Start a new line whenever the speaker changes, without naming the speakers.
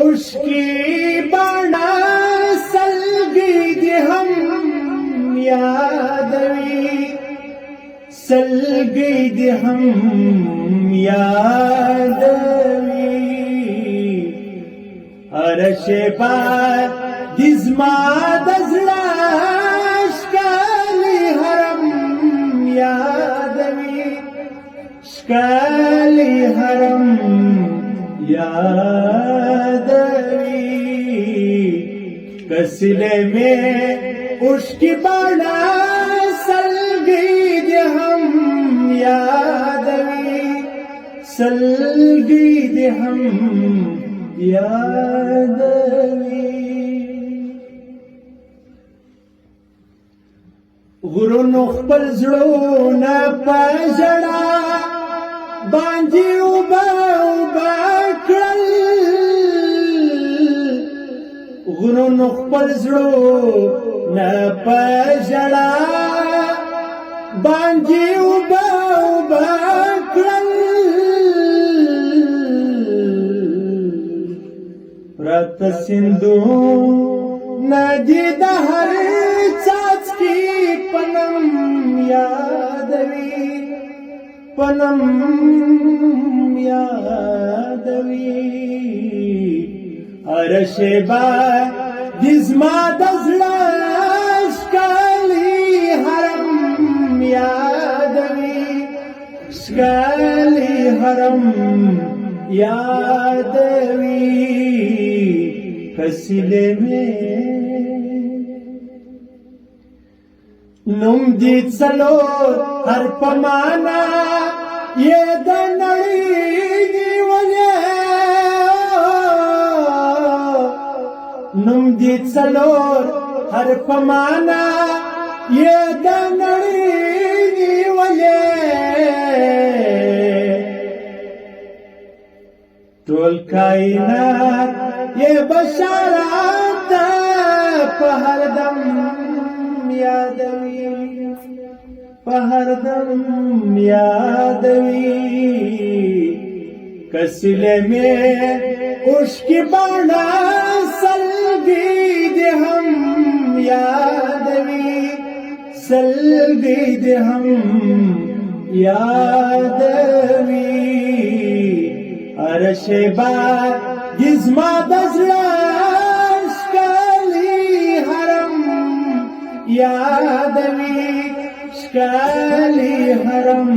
उसकी बड़ा सलगी दे हम यादवी सलगी दे हम यादवी अरशे बार दिजमा दजलाश काली हरम यादवी शकाली हरम यादवी कसिले में उसकी बड़ा सलगी दे हम यादवी सलगी दे हम यादवी غرونو خپل زړونه په ژړا باندې اوبه کړل غرونو خپل زړونه په ژړا باندې اوبه کړل راته سیندونه دي د هر څاڅکي پنم یادوي پنم یادوي هر شیبه د زما د زړه ښکلی حرم یادوي ښکلی حرم یادوي کسیلې مې نوم دې څلور هر په معنا یې د نړۍ نیولې نوم دې څلور هر په معنا یې د نړۍ نیولې ټول کائنات یې بشارت په هر دم یادوي په هر دم یادوي کسیلې مې اوښکې بڼه سلګۍ دې هم یادوي سلګۍ دې هم یادوي هر شیبه د زما د زړه ښکلی حرم یادوي ښکلی حرم